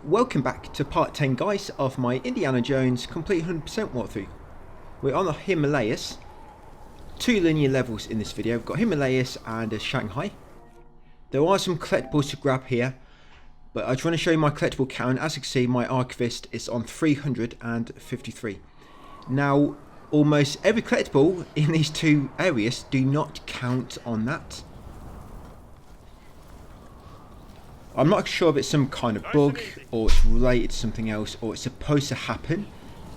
Welcome back to part 10 guys of my Indiana Jones complete 100% walkthrough. We're on the Himalayas. Two linear levels in this video. We've got Himalayas and Shanghai. There are some collectibles to grab here, but I just want to show you my collectible count. As you can see, my archivist is on 353. Now, almost every collectible in these two areas do not count on that. I'm not sure if it's some kind of bug or it's related to something else or it's supposed to happen,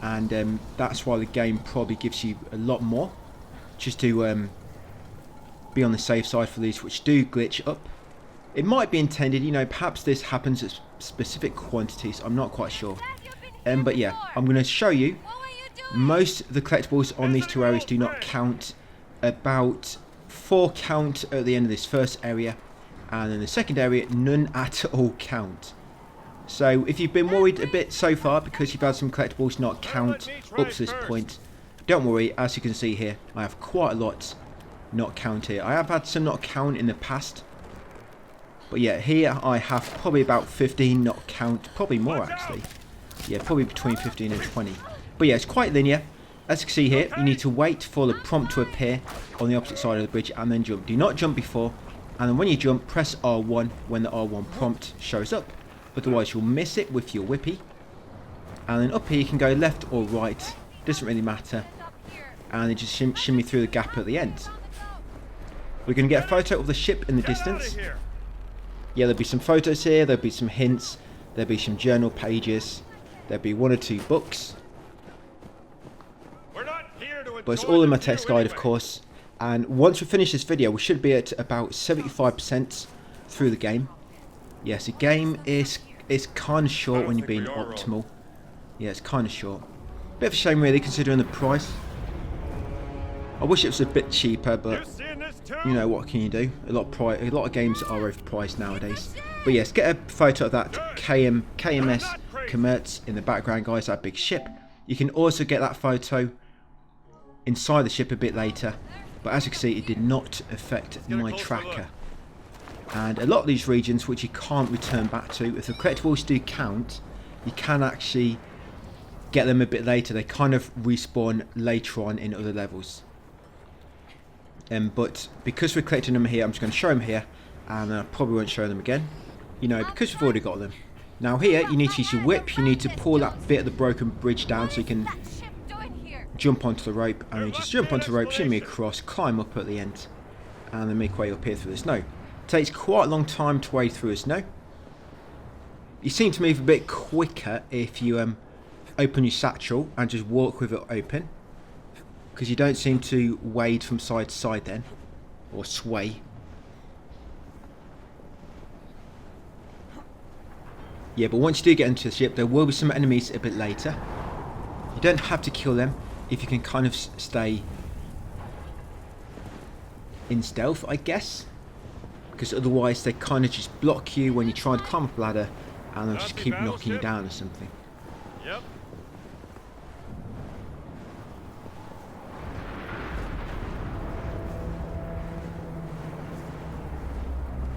and that's why the game probably gives you a lot more just to be on the safe side for these which do glitch up. It might be intended, you know, perhaps this happens at specific quantities, I'm not quite sure. But yeah, I'm going to show you most of the collectibles on these two areas do not count. About 4 count at the end of this first area, and in the second area none at all count. So if you've been worried a bit so far because you've had some collectibles not count up to this point, don't worry. As you can see here, I have quite a lot not count here. I have had some not count in the past, but yeah, here I have probably about 15 not count, probably more actually. Yeah, probably between 15 and 20. But yeah, it's quite linear. As you can see here, you need to wait for the prompt to appear on the opposite side of the bridge and then jump. Do not jump before. And then when you jump, press R1 when the R1 prompt shows up. Otherwise you'll miss it with your whippy. And then up here you can go left or right. Doesn't really matter. And then just shimmy through the gap at the end. We're going to get a photo of the ship in the distance. Yeah, there'll be some photos here. There'll be some hints. There'll be some journal pages. There'll be 1 or 2 books. But it's all in my text guide, of course. And once we finish this video, we should be at about 75% through the game. Yes, the game is kind of short when you're being optimal. Yeah, it's kind of short. Bit of a shame really, considering the price. I wish it was a bit cheaper, but you know, what can you do? A lot of games are overpriced nowadays. But yes, get a photo of that KMS Commerce in the background, guys. That big ship. You can also get that photo inside the ship a bit later. But as you can see, it did not affect my tracker. And a lot of these regions which you can't return back to, if the collectibles do count, you can actually get them a bit later. They kind of respawn later on in other levels. But because we're collecting them here, I'm just going to show them here, and I probably won't show them again, you know, because we've already got them. Now here, you need to use your whip. You need to pull that bit of the broken bridge down so you can jump onto the rope, and you just jump onto the rope, shimmy across, climb up at the end, and then make your way up here through the snow. It takes quite a long time to wade through the snow. You seem to move a bit quicker if you open your satchel and just walk with it open, because you don't seem to wade from side to side then, or sway. Yeah, but once you do get into the ship, there will be some enemies a bit later. You don't have to kill them if you can kind of stay in stealth, I guess, because otherwise they kind of just block you when you try to climb up a ladder, and they'll just keep knocking you down or something. Yep.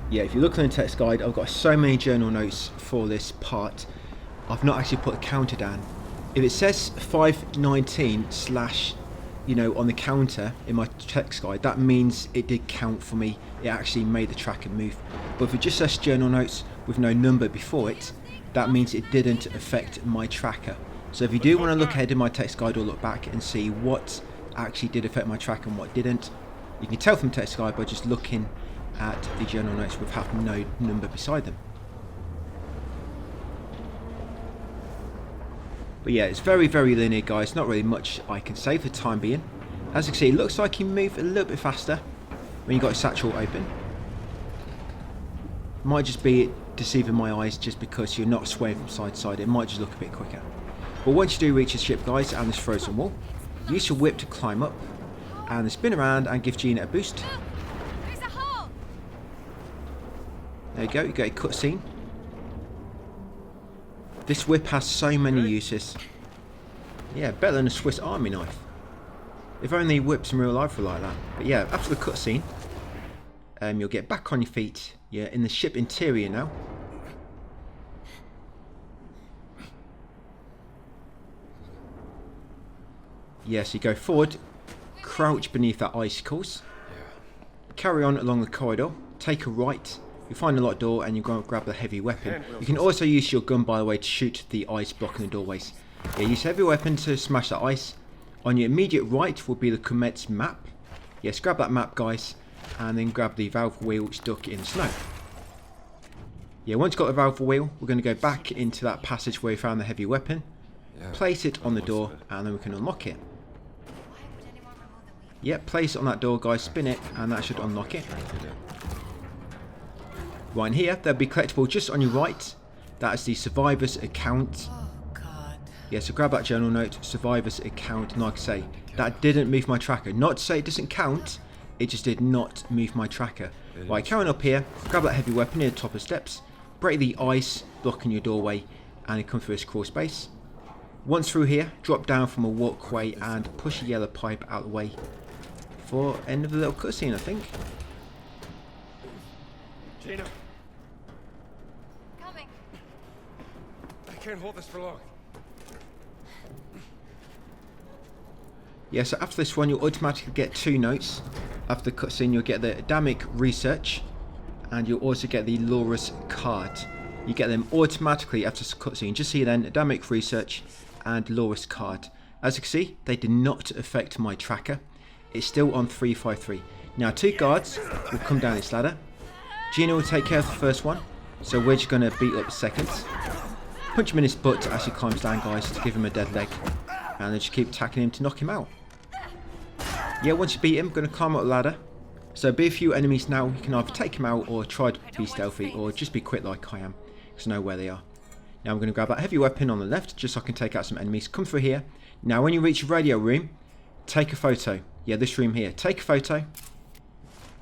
Yeah, if you look on the text guide, I've got so many journal notes for this part. I've not actually put a counter down. If it says 519 / you know, on the counter in my text guide, that means it did count for me. It actually made the tracker move. But if it just says journal notes with no number before it, that means it didn't affect my tracker. So if you do want to look ahead in my text guide or look back and see what actually did affect my tracker and what didn't, you can tell from text guide by just looking at the journal notes with having no number beside them. But yeah, it's very, very linear, guys. Not really much I can say for the time being. As you can see, it looks like you move a little bit faster when you've got a satchel open. Might just be deceiving my eyes just because you're not swaying from side to side. It might just look a bit quicker. But once you do reach the ship, guys, and this frozen wall, use your whip to climb up and then spin around and give Gina a boost. There you go, you get a cutscene. This whip has so many uses. Yeah, better than a Swiss Army knife. If only whips in real life were like that. But yeah, after the cutscene, you'll get back on your feet. You're in the ship interior now. Yeah, so you go forward, crouch beneath that icicles, carry on along the corridor, take a right, you find a locked door and you go and grab the heavy weapon. You can also use your gun, by the way, to shoot the ice blocking the doorways. Yeah, use heavy weapon to smash that ice. On your immediate right will be the commence map. Yes, grab that map, guys, and then grab the valve wheel stuck in the snow. Yeah, once you've got the valve wheel, we're going to go back into that passage where we found the heavy weapon, place it on the door, and then we can unlock it. Yep, place it on that door, guys, spin it, and that should unlock it. Right in here, there'll be collectible just on your right. That is the survivor's account. Yeah, so grab that journal note, survivor's account, and like I say, that didn't move my tracker. Not to say it doesn't count, it just did not move my tracker. Right, carrying up here, grab that heavy weapon near the top of the steps, break the ice blocking your doorway, and come through this crawl space. Once through here, drop down from a walkway and push a yellow pipe out of the way for end of the little cutscene, I think. Gina. Coming. I can't hold this for long. Yeah, so after this one, you'll automatically get 2 notes. After the cutscene, you'll get the Adamic Research, and you'll also get the Laura's card. You get them automatically after the cutscene. Just see then, Adamic Research and Laura's card. As you can see, they did not affect my tracker. It's still on 353. Now, 2 guards will come down this ladder. Gina will take care of the first one, so we're just going to beat up the second. Punch him in his butt as he climbs down, guys, to give him a dead leg. And then just keep attacking him to knock him out. Yeah, once you beat him, going to climb up the ladder. So be a few enemies now. You can either take him out or try to be stealthy or just be quick like I am, because I know where they are. Now I'm going to grab that heavy weapon on the left just so I can take out some enemies. Come through here. Now when you reach the radio room, take a photo. Yeah, this room here. Take a photo.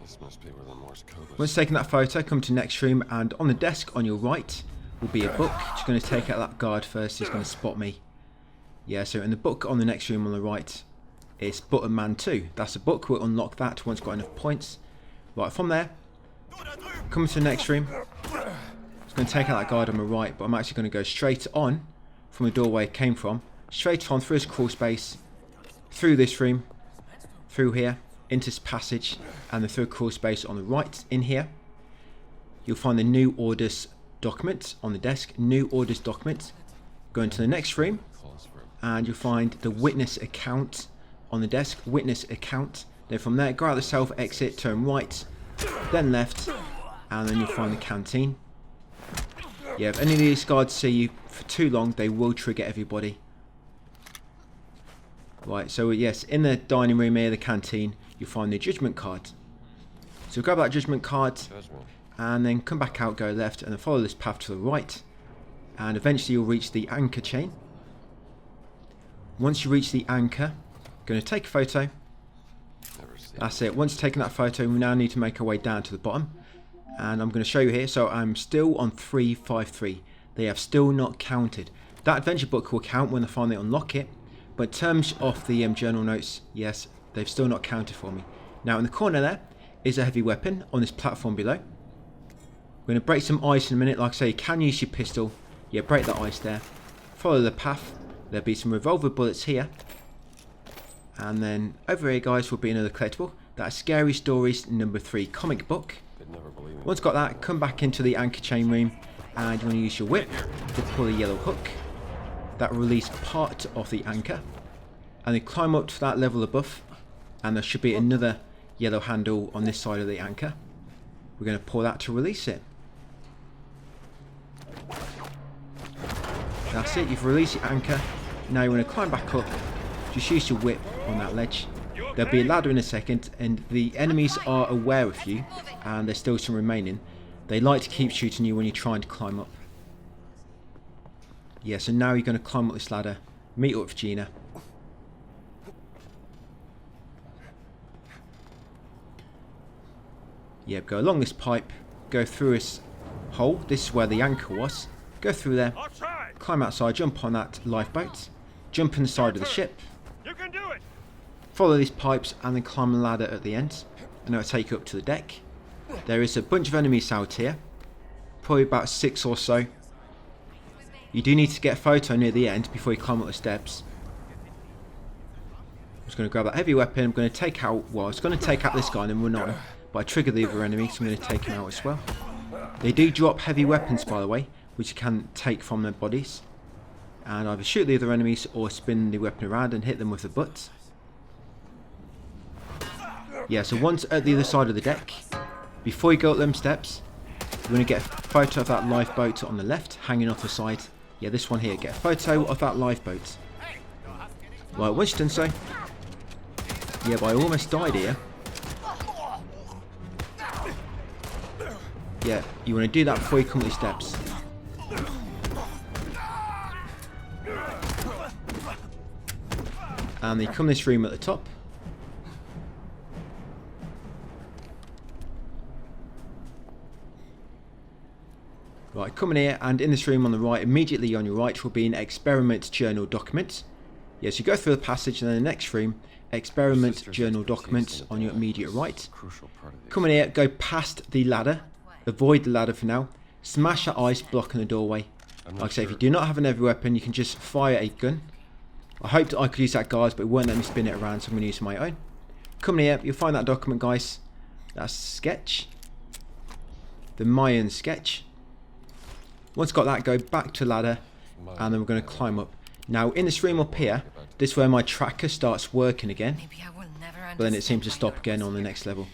This must be where the Morse code was. Once taking that photo, come to the next room, and on the desk on your right will be a book. Just going to take out that guard first. He's going to spot me. Yeah, so in the book on the next room on the right, it's Button Man 2. That's a book. We'll unlock that once we've got enough points. Right, from there, come to the next room. It's going to take out that guard on the right, but I'm actually going to go straight on from the doorway it came from. Straight on through this crawl space, through this room, through here, into this passage, and then through a crawl space on the right in here. You'll find the New Orders document on the desk. New Orders document. Go into the next room, and you'll find the witness account on the desk. Witness account. Then from there, go out the south exit, turn right, then left, and then you'll find the canteen. Yeah, if any of these guards see you for too long, they will trigger everybody. Right, so yes, in the dining room here, the canteen, you'll find the judgment card. So grab that judgment card, and then come back out, go left, and then follow this path to the right. And eventually you'll reach the anchor chain. Once you reach the anchor, going to take a photo. That's it. Once taken that photo, we now need to make our way down to the bottom. And I'm going to show you here. So I'm still on 353. They have still not counted. That adventure book will count when I finally unlock it. But in terms of the journal notes, yes, they've still not counted for me. Now in the corner there is a heavy weapon on this platform below. We're going to break some ice in a minute. Like I say, you can use your pistol. Yeah, break that ice there. Follow the path. There'll be some revolver bullets here. And then over here, guys, will be another collectible. That's Scary Stories number 3 comic book. Once got that, come back into the anchor chain room, and you want to use your whip to pull the yellow hook. That will release part of the anchor. And then climb up to that level above, and there should be another yellow handle on this side of the anchor. We're going to pull that to release it. That's it, you've released your anchor. Now you want to climb back up. Just use your whip on that ledge. There'll be a ladder in a second, and the enemies are aware of you, and there's still some remaining. They like to keep shooting you when you're trying to climb up. Yeah, so now you're going to climb up this ladder, meet up with Gina. Yeah, go along this pipe, go through this hole. This is where the anchor was. Go through there, climb outside, jump on that lifeboat, jump in the side of the ship. You can do it. Follow these pipes and then climb a ladder at the end, and it'll take you up to the deck. There is a bunch of enemies out here, probably about 6 or so. You do need to get a photo near the end before you climb up the steps. just going to grab that heavy weapon. I'm going to take out, well, I was going to take out this guy and then run on. But I triggered the other enemy, so I'm going to take him out as well. They do drop heavy weapons, by the way, which you can take from their bodies. And either shoot the other enemies or spin the weapon around and hit them with the butt. Yeah, so once at the other side of the deck, before you go up them steps, you're going to get a photo of that lifeboat on the left, hanging off the side. Yeah, this one here. Get a photo of that lifeboat. Right, once you've done so. Yeah, but I almost died here. Yeah, you want to do that before you come up these steps. And they come this room at the top. Right, come in here, and in this room on the right, immediately on your right, will be an experiment journal document. Yes, you go through the passage, and then the next room, experiment journal document on your immediate right. Come in here, go past the ladder, avoid the ladder for now, smash that ice block in the doorway. Like I say, if you do not have an heavy weapon, you can just fire a gun. I hoped I could use that, guys, but it won't let me spin it around, so I'm going to use my own. Come in here, you'll find that document, guys. That's sketch. The Mayan sketch. Once got that, go back to ladder, and then we're going to climb up. Now, in this room up here, this is where my tracker starts working again. But then it seems to stop again on the next level.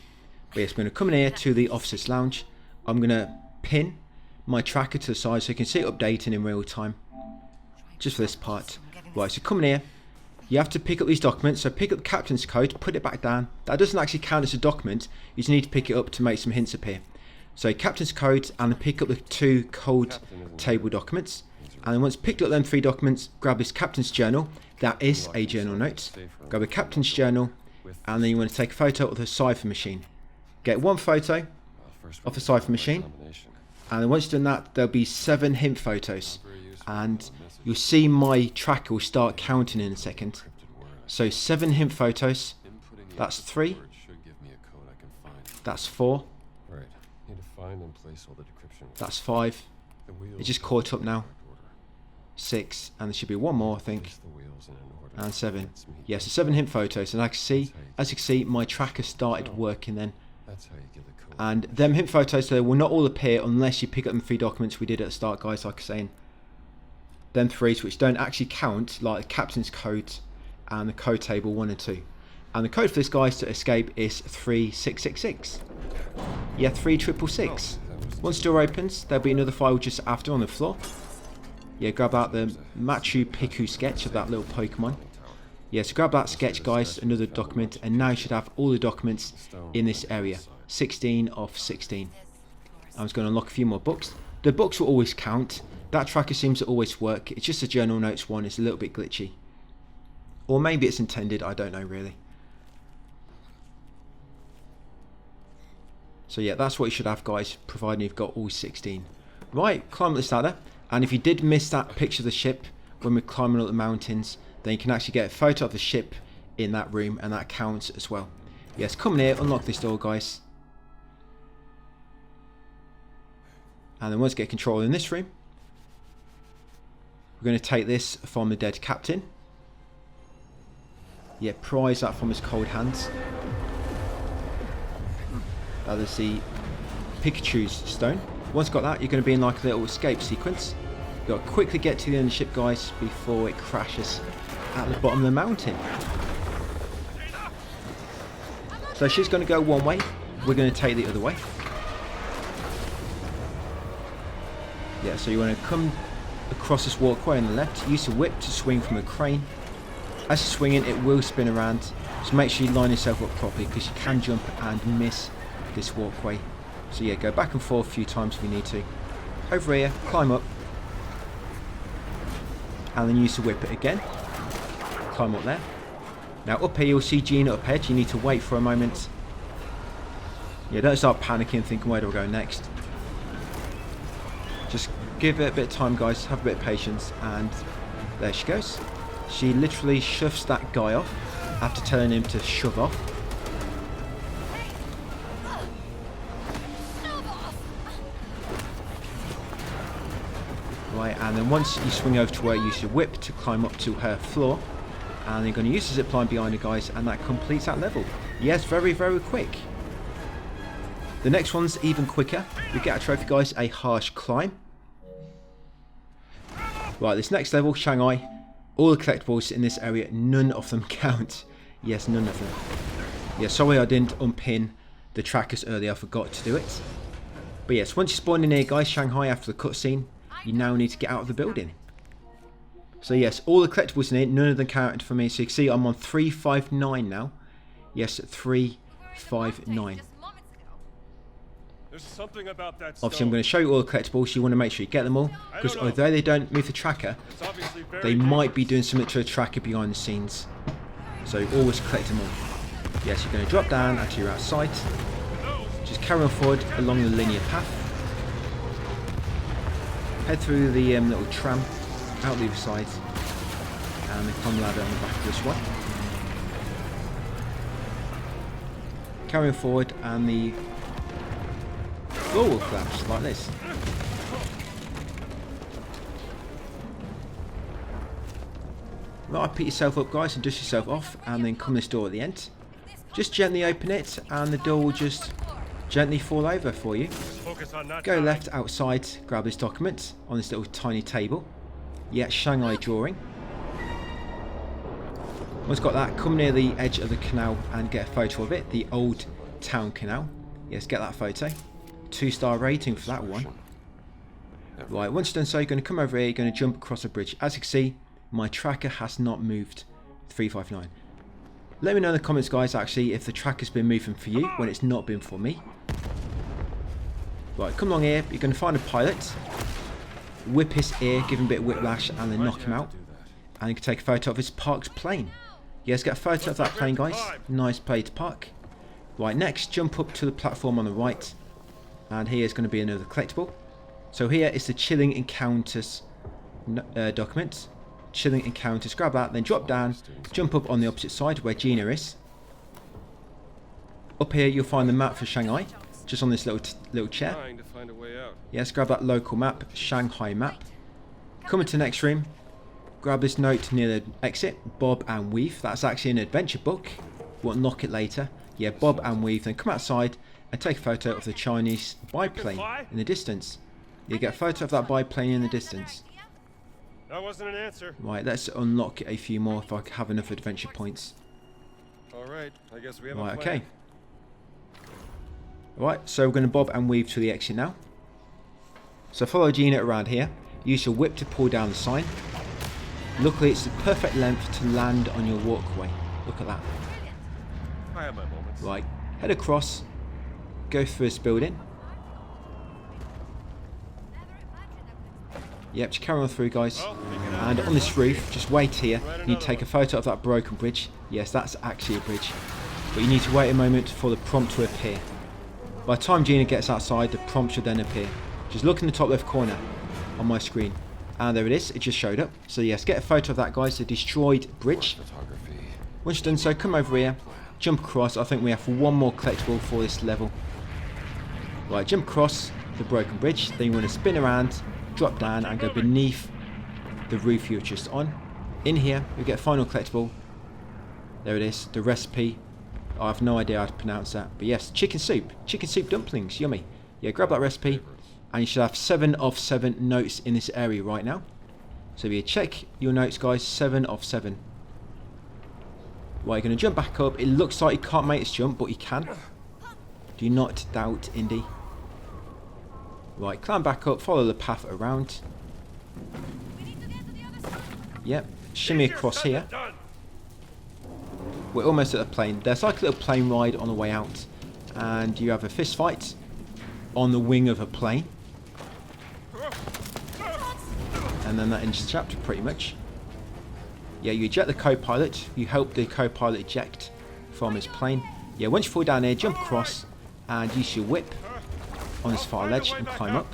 But yes, I'm going to come in here to the officer's lounge. I'm going to pin my tracker to the side so you can see it updating in real time. Just for this part. Right, so come in here. You have to pick up these documents. So pick up the captain's code, put it back down. That doesn't actually count as a document. You just need to pick it up to make some hints appear. So captain's code, and then pick up the 2 code table documents. And then once picked up them 3 documents, grab this captain's journal. That is a journal note. Grab a captain's journal, and then you want to take a photo of the cipher machine. Get 1 photo of the cipher machine, and then once you've done that, there'll be 7 hint photos, and you'll see my tracker will start counting in a second. So 7 hint photos. That's 3. That's 4. That's 5. It just caught up now. 6, and there should be 1 more, I think. And 7. Yeah, so 7 hint photos, and as you can see, my tracker started working then. And them hint photos, they will not all appear unless you pick up them 3 documents we did at the start, guys, like I was saying. Them 3, which don't actually count, like the captain's code and the code table 1 and 2. And the code for this, guys, to escape is 3666. Yeah, 3666. Once the door opens, there'll be another file just after on the floor. Yeah, grab out the Machu Picchu sketch of that little Pokemon. Yeah, so grab that sketch, guys, another document, and now you should have all the documents in this area. 16 of 16. I was going to unlock a few more books. The books will always count. That tracker seems to always work. It's just a journal notes one. It's a little bit glitchy. Or maybe it's intended. I don't know, really. So yeah, that's what you should have, guys, providing you've got all 16. Right, climb up this ladder. And if you did miss that picture of the ship when we're climbing up the mountains, then you can actually get a photo of the ship in that room, and that counts as well. Yes, come in here, unlock this door, guys. And then once you get control in this room, we're going to take this from the dead captain. Yeah, prize that from his cold hands. That is the Pikachu's stone. Once got that, you're going to be in like a little escape sequence. You've got to quickly get to the end of the ship, guys, before it crashes at the bottom of the mountain. So she's going to go one way. We're going to take the other way. Yeah, so you want to come across this walkway on the left. Use the whip to swing from a crane. As you're swinging, it will spin around. So make sure you line yourself up properly, because you can jump and miss this walkway. So yeah, go back and forth a few times if you need to. Over here, climb up. And then use the whip it again. Climb up there. Now up here you'll see Gina up ahead. You need to wait for a moment. Yeah, don't start panicking thinking where do I go next. Just give it a bit of time, guys. Have a bit of patience. And there she goes. She literally shoves that guy off after telling him to shove off. Right, and then once you swing over to her, use your whip to climb up to her floor. And they're going to use the zip line behind the guys, and that completes that level. Yes, very, very quick. The next one's even quicker. We get a trophy, guys, a harsh climb. Right, this next level, Shanghai, all the collectibles in this area, none of them count. Yes, none of them. Yeah, sorry I didn't unpin the trackers earlier, I forgot to do it. But yes, once you spawn in here, guys, Shanghai, after the cutscene, you now need to get out of the building. So yes, all the collectibles in here, none of them counted for me. So you can see I'm on 359 now. Yes, 359. There's something about that Obviously, I'm going to show you all the collectibles. You want to make sure you get them all, because although they don't move the tracker, they might be doing something to the tracker behind the scenes. So always collect them all. Yes, you're going to drop down until you're outside. Just carry on forward along the linear path. Head through the little tram out the other side, and the con ladder on the back of this one. Carry on forward, and the floor will collapse like this. Right, pick yourself up, guys, and dust yourself off, and then come this door at the end. Just gently open it, and the door will just gently fall over for you. Go left outside, grab this document on this little tiny table. Yeah, Shanghai drawing. Once got that, come near the edge of the canal and get a photo of it, the old town canal. Yes, get that photo. 2-star rating for that one. Right, once you've done so, you're going to come over here, you're going to jump across a bridge. As you can see, my tracker has not moved. 359. Let me know in the comments, guys, actually, if the tracker's been moving for you when it's not been for me. Right, come along here, you're going to find a pilot. Whip his ear, give him a bit of whiplash, and then knock him out. And you can take a photo of his parked plane. Yes, get a photo of that plane, guys. Nice plane to park. Right, next, jump up to the platform on the right. And here is going to be another collectible. So here is the Chilling Encounters document. Chilling Encounters, grab that, then drop down, jump up on the opposite side where Gina is. Up here you'll find the map for Shanghai, just on this little chair. Yes, grab that local map, Shanghai map. Come into the next room, grab this note near the exit, Bob and Weave. That's actually an adventure book. We'll unlock it later. Yeah, Bob and Weave. Then come outside and take a photo of the Chinese biplane in the distance. You get a photo of that biplane in the distance. That wasn't an answer. Right, let's unlock a few more if I have enough adventure points. Alright, I guess we have Right, a plan. okay. Right, so we're going to bob and weave to the exit now. So follow Gina around here. Use your whip to pull down the sign. Luckily, it's the perfect length to land on your walkway. Look at that. I have my moments. Right, head across. Go through this building. Yep, just carry on through, guys. And on this roof, just wait here. You need to take a photo of that broken bridge. Yes, that's actually a bridge. But you need to wait a moment for the prompt to appear. By the time Gina gets outside, the prompt should then appear. Just look in the top left corner on my screen. And there it is, it just showed up. So yes, get a photo of that, guys, the destroyed bridge. Once you've done so, come over here, jump across. I think we have one more collectible for this level. Right, jump across the broken bridge. Then you want to spin around, drop down and go beneath the roof you're just on. In here, you get a final collectible. There it is, the recipe. I have no idea how to pronounce that. But yes, chicken soup dumplings, yummy. Yeah, grab that recipe. And you should have 7 of 7 notes in this area right now. So if you check your notes, guys, 7 of 7. Right, you're going to jump back up. It looks like you can't make this jump, but you can. Do not doubt, Indy. Right, climb back up, follow the path around. Yep, shimmy across here. We're almost at the plane. There's like a little plane ride on the way out. And you have a fist fight on the wing of a plane. And then that ends the chapter pretty much. Yeah, you eject the co-pilot. You help the co-pilot eject from his plane. Yeah, once you fall down here, jump across and use your whip on this far ledge and climb up.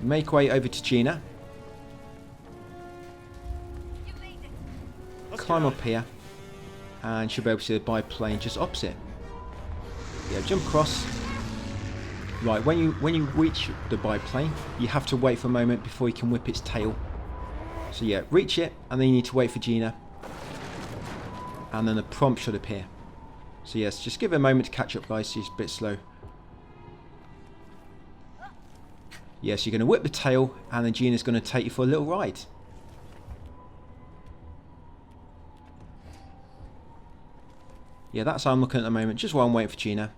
Make way over to Gina. Climb up here and you'll be able to see the biplane just opposite. Yeah, jump across. Right, when you reach the biplane, you have to wait for a moment before you can whip its tail. So yeah, reach it, and then you need to wait for Gina. And then the prompt should appear. So yes, just give it a moment to catch up, guys. She's a bit slow. Yes, you're going to whip the tail, and then Gina's going to take you for a little ride. Yeah, that's how I'm looking at the moment, just while I'm waiting for Gina.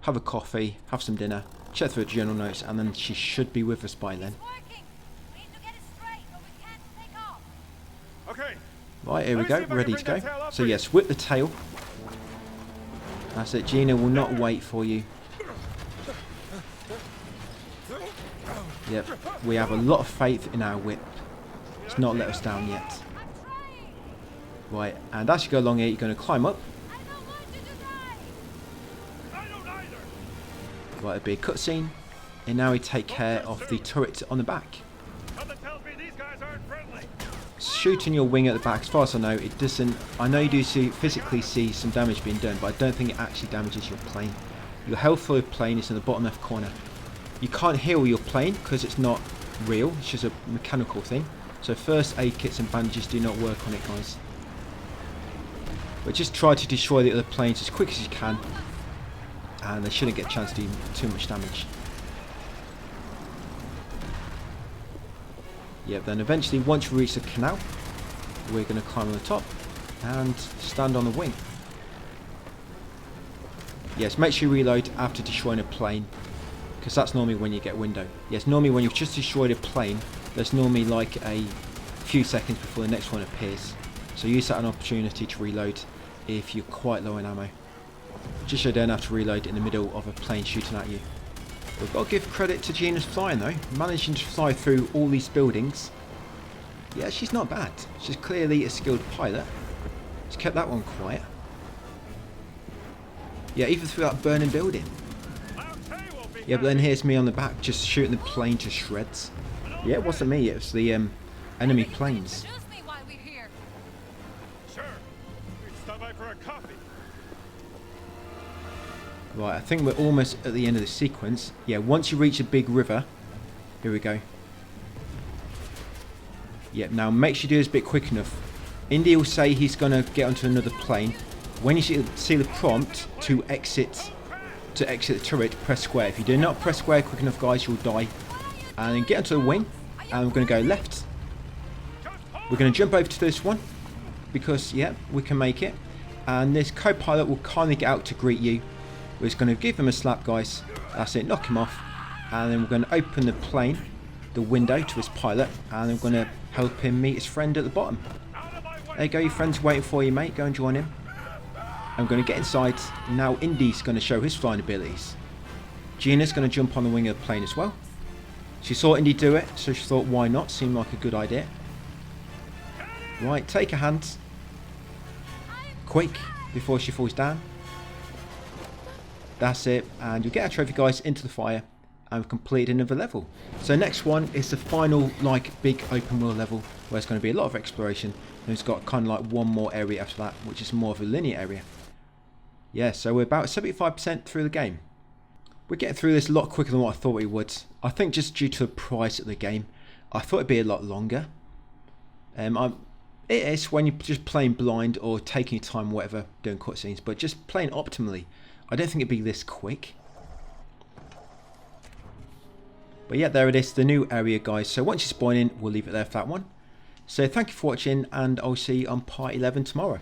Have a coffee, have some dinner, check through her journal notes, and then she should be with us by then. Okay. Right, here we go, ready to go. So yes, whip the tail. That's it, Gina will not wait for you. Yep, we have a lot of faith in our whip. It's not let us down yet. Right, and as you go along here, you're going to climb up. Right, it'll be a cutscene. And now we take care of the turret on the back. Shooting your wing at the back, as far as I know, it doesn't... I know you do physically see some damage being done, but I don't think it actually damages your plane. Your health for your plane is in the bottom left corner. You can't heal your plane because it's not real, it's just a mechanical thing. So first aid kits and bandages do not work on it, guys. But just try to destroy the other planes as quick as you can, and they shouldn't get a chance to do too much damage. Yep, then eventually once we reach the canal, we're going to climb on the top and stand on the wing. Yes, make sure you reload after destroying a plane, because that's normally when you get window. Yes, normally when you've just destroyed a plane, there's normally like a few seconds before the next one appears. So use that as an opportunity to reload if you're quite low in ammo. Just so you don't have to reload in the middle of a plane shooting at you. We've got to give credit to Gina's flying though, managing to fly through all these buildings. Yeah, she's not bad. She's clearly a skilled pilot. She's kept that one quiet. Yeah, even through that burning building. Yeah, but then here's me on the back just shooting the plane to shreds. Yeah, it wasn't me, it was the enemy planes. Right, I think we're almost at the end of the sequence. Yeah, once you reach a big river, here we go. Yep, now make sure you do this bit quick enough. Indy will say he's going to get onto another plane. When you see the prompt to exit the turret, press square. If you do not press square quick enough, guys, you'll die. And then get onto the wing, and we're going to go left. We're going to jump over to this one, because, yeah, we can make it. And this co-pilot will kindly get out to greet you. We're just going to give him a slap, guys. That's it, knock him off. And then we're going to open the plane, the window to his pilot, and we're going to help him meet his friend at the bottom. There you go, your friend's waiting for you, mate. Go and join him. I'm going to get inside. Now Indy's going to show his flying abilities. Gina's going to jump on the wing of the plane as well. She saw Indy do it, so she thought, why not? Seemed like a good idea. Right, take a hand. Quick, before she falls down. That's it, and you'll get our trophy, guys, into the fire, and we've completed another level. So next one is the final, like, big open world level, where it's going to be a lot of exploration, and it's got kind of like one more area after that, which is more of a linear area. Yeah, so we're about 75% through the game. We're getting through this a lot quicker than what I thought we would. I think just due to the price of the game, I thought it'd be a lot longer. It is when you're just playing blind or taking your time, whatever, doing cutscenes, but just playing optimally, I don't think it'd be this quick. But yeah, there it is, the new area, guys. So once you spawn in, we'll leave it there for that one. So thank you for watching, and I'll see you on part 11 tomorrow.